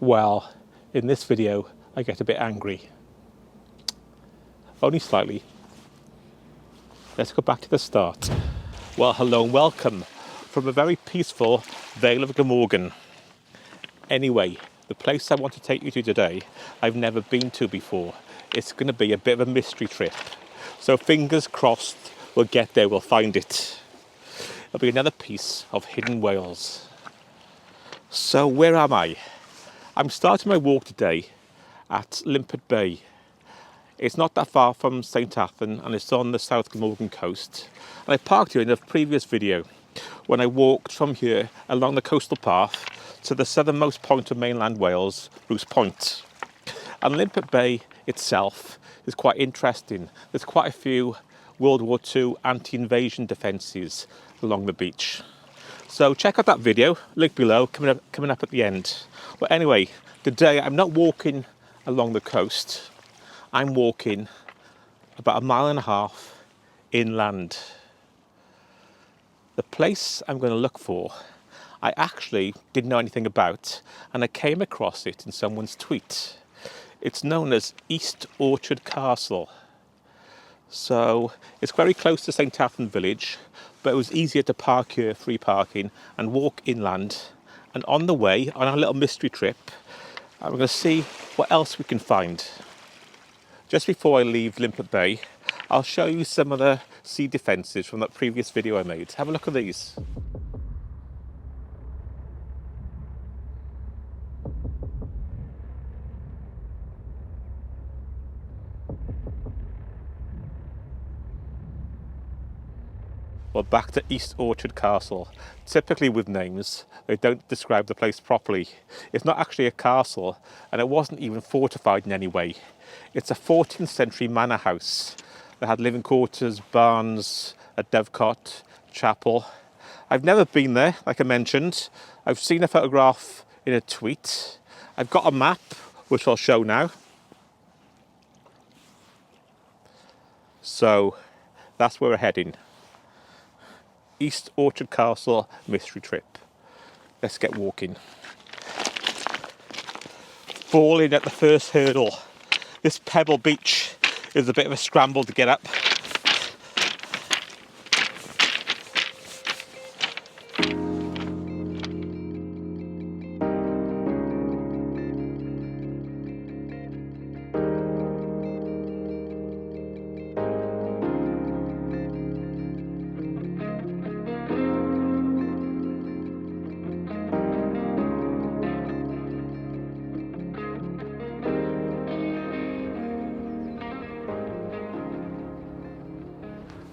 Well, in this video, I get a bit angry. Only slightly. Let's go back to the start. Well, hello and welcome from a very peaceful Vale of Glamorgan. Anyway, the place I want to take you to today, I've never been to before. It's going to be a bit of a mystery trip. So fingers crossed, we'll get there, we'll find it. It'll be another piece of hidden Wales. So where am I? I'm starting my walk today at Limpert Bay. It's not that far from St Athan and it's on the South Glamorgan coast. And I parked here in a previous video when I walked from here along the coastal path to the southernmost point of mainland Wales, Bruce Point. And Limpert Bay itself is quite interesting. There's quite a few World War II anti-invasion defences along the beach. So check out that video, link below, coming up at the end. But anyway, today I'm not walking along the coast. I'm walking about 1.5 miles inland. The place I'm going to look for, I actually didn't know anything about, and I came across it in someone's tweet. It's known as East Orchard Castle. So it's very close to St Athan Village, but it was easier to park here, free parking, and walk inland. And on the way, on our little mystery trip, I'm going to see what else we can find. Just before I leave Limpert Bay, I'll show you some of the sea defences from that previous video I made. Have a look at these. Well, back to East Orchard Castle. Typically with names, they don't describe the place properly. It's not actually a castle, and it wasn't even fortified in any way. It's a 14th century manor house that had living quarters, barns, a dovecot, chapel. I've never been there, like I mentioned. I've seen a photograph in a tweet. I've got a map, which I'll show now. So that's where we're heading. East Orchard Castle mystery trip. Let's get walking. Falling at the first hurdle. This pebble beach is a bit of a scramble to get up.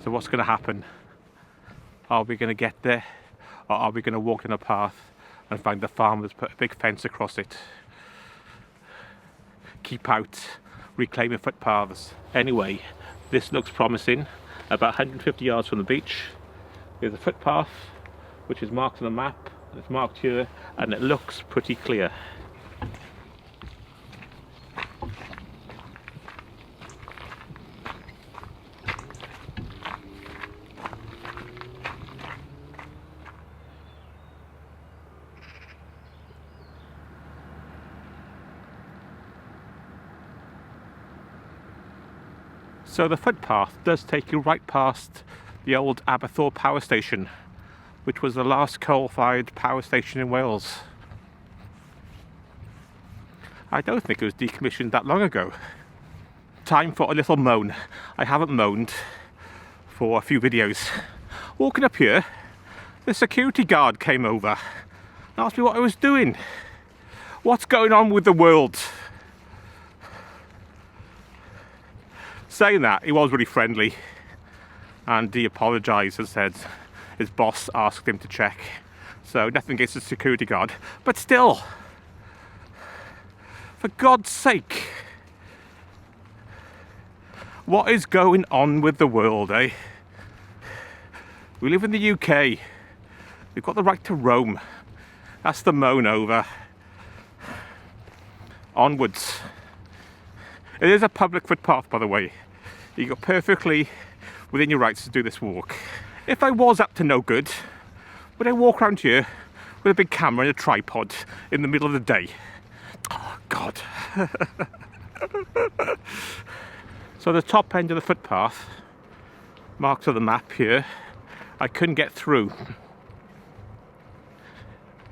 So what's going to happen? Are we going to get there, or are we going to walk in a path and find the farmers put a big fence across it? Keep out, reclaiming footpaths. Anyway, this looks promising. About 150 yards from the beach, there's a footpath which is marked on the map, and it's marked here, and it looks pretty clear. So the footpath does take you right past the old Aberthaw power station, which was the last coal-fired power station in Wales. I don't think it was decommissioned that long ago. Time for a little moan. I haven't moaned for a few videos. Walking up here, the security guard came over and asked me what I was doing. What's going on with the world? Saying that, he was really friendly, and he apologised and said his boss asked him to check. So nothing against the security guard, but still, for God's sake, what is going on with the world, eh? We live in the UK. We've got the right to roam. That's the moan over. Onwards. It is a public footpath, by the way. You got perfectly within your rights to do this walk. If I was up to no good, would I walk around here with a big camera and a tripod in the middle of the day? God. So the top end of the footpath, marked on the map here, I couldn't get through.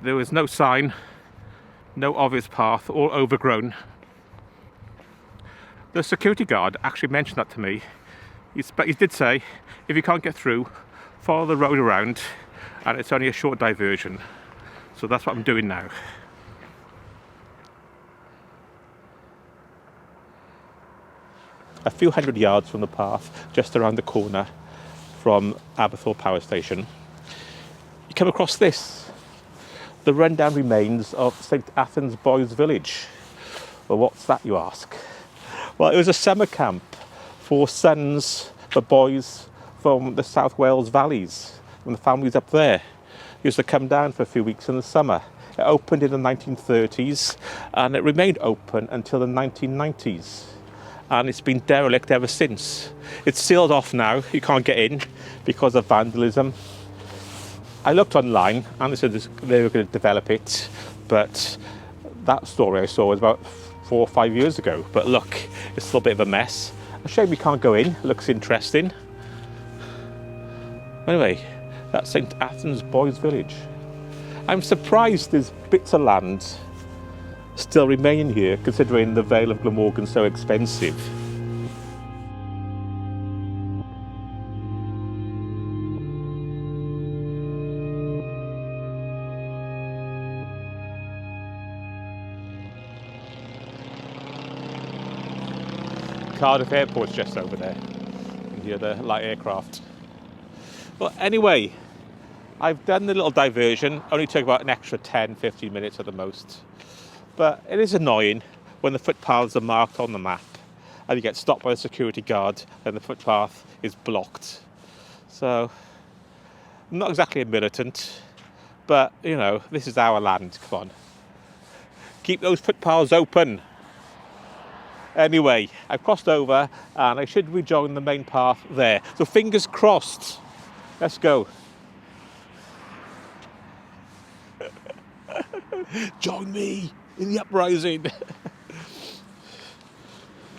There was no sign, no obvious path, all overgrown. The security guard actually mentioned that to me. He did say, if you can't get through, follow the road around, and it's only a short diversion. So that's what I'm doing now. A few hundred yards from the path, just around the corner from Aberthaw Power Station, you come across this, the rundown remains of St Athan Boys Village. Well, what's that, you ask? Well, it was a summer camp for boys from the South Wales valleys, from the families up there. Used to come down for a few weeks in the summer. It opened in the 1930s and it remained open until the 1990s. And it's been derelict ever since. It's sealed off now, you can't get in because of vandalism. I looked online and they said they were going to develop it, but that story I saw was about 4 or 5 years ago. But look, it's still a bit of a mess. A shame we can't go in, it looks interesting. Anyway, that's St Athan Boys Village. I'm surprised there's bits of land still remaining here, considering the Vale of Glamorgan so expensive. Cardiff Airport's just over there, and the other light aircraft. Well, anyway, I've done the little diversion, only took about an extra 10-15 minutes at the most. But it is annoying when the footpaths are marked on the map and you get stopped by a security guard and the footpath is blocked. So, I'm not exactly a militant, but, you know, this is our land, come on. Keep those footpaths open. Anyway, I've crossed over and I should rejoin the main path there. So fingers crossed. Let's go. Join me in the uprising.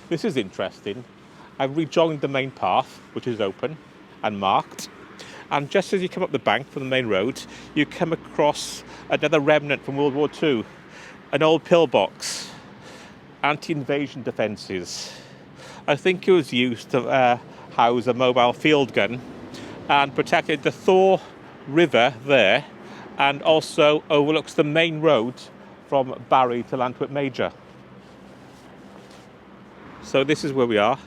This is interesting. I've rejoined the main path, which is open and marked. And just as you come up the bank from the main road, you come across another remnant from World War II, an old pillbox, anti-invasion defences. I think it was used to house a mobile field gun and protected the Thor River there, and also overlooks the main road from Barry to Llantwit Major. So this is where we are.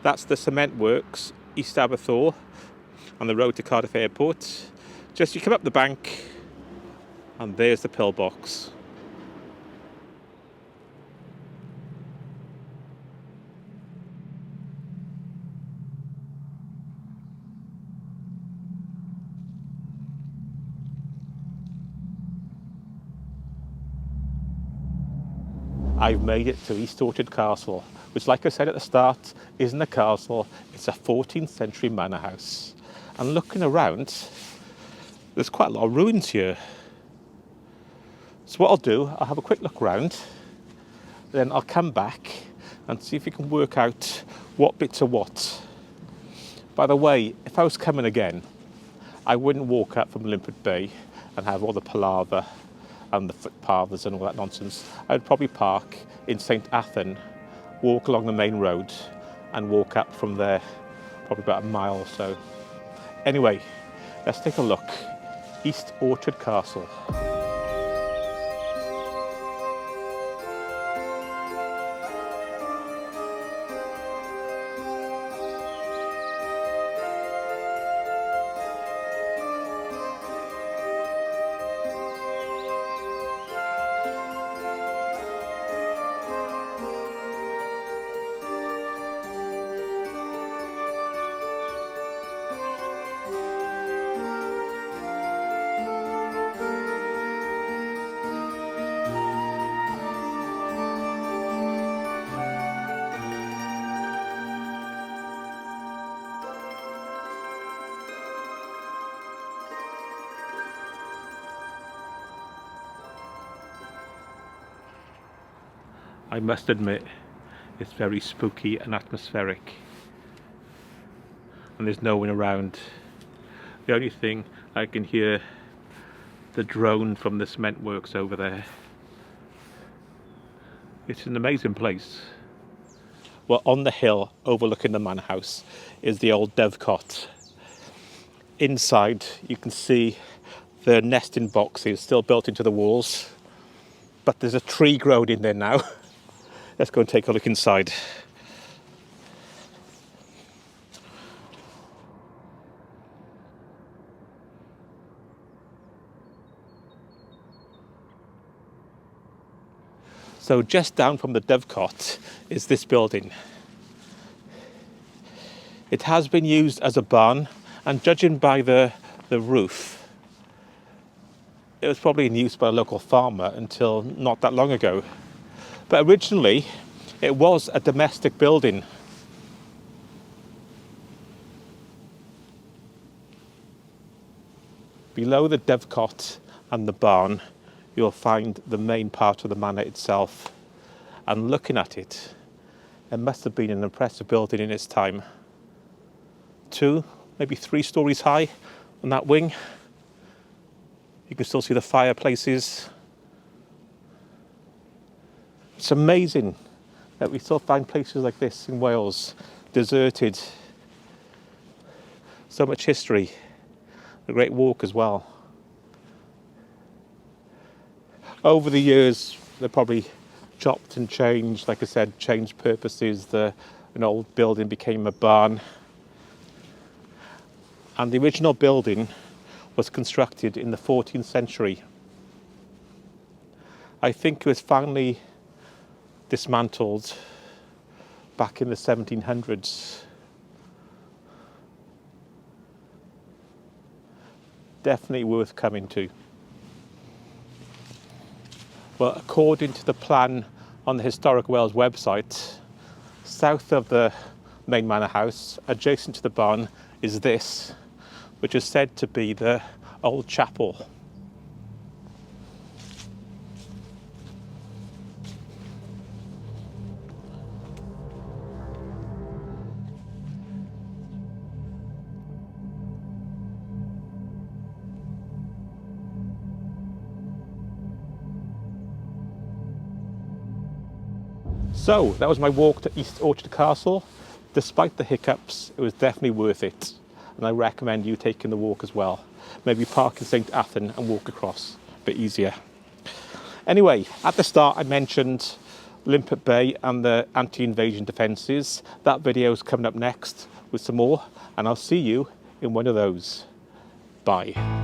That's the cement works, East Aberthaw, on the road to Cardiff Airport. Just you come up the bank and there's the pillbox. I've made it to East Orchard Castle, which, like I said at the start, isn't a castle, it's a 14th century manor house. And looking around, there's quite a lot of ruins here. So what I'll do, I'll have a quick look around, then I'll come back and see if we can work out what bits are what. By the way, if I was coming again, I wouldn't walk up from Limpert Bay and have all the palaver and the footpaths and all that nonsense. I'd probably park in St Athan, walk along the main road and walk up from there, probably about a mile or so. Anyway, let's take a look. East Orchard Castle. I must admit, it's very spooky and atmospheric. And there's no one around. The only thing I can hear the drone from the cement works over there. It's an amazing place. Well, on the hill overlooking the manor house is the old dovecot. Inside you can see the nesting boxes still built into the walls, but there's a tree growing in there now. Let's go and take a look inside. So just down from the dovecot is this building. It has been used as a barn, and judging by the roof, it was probably in use by a local farmer until not that long ago. But originally it was a domestic building. Below the dovecot and the barn, you'll find the main part of the manor itself. And looking at it, it must have been an impressive building in its time. 2, maybe 3 stories high on that wing. You can still see the fireplaces. It's amazing that we still find places like this in Wales, deserted. So much history. A great walk as well. Over the years, they probably chopped and changed, like I said, changed purposes. An old building became a barn. And the original building was constructed in the 14th century. I think it was finally dismantled back in the 1700s. Definitely worth coming to. Well, according to the plan on the Historic Wales website, south of the main manor house, adjacent to the barn, is this, which is said to be the old chapel. So that was my walk to East Orchard Castle. Despite the hiccups, it was definitely worth it. And I recommend you taking the walk as well. Maybe park in St Athan and walk across, a bit easier. Anyway, at the start I mentioned Limpert Bay and the anti-invasion defences. That video is coming up next with some more, and I'll see you in one of those. Bye.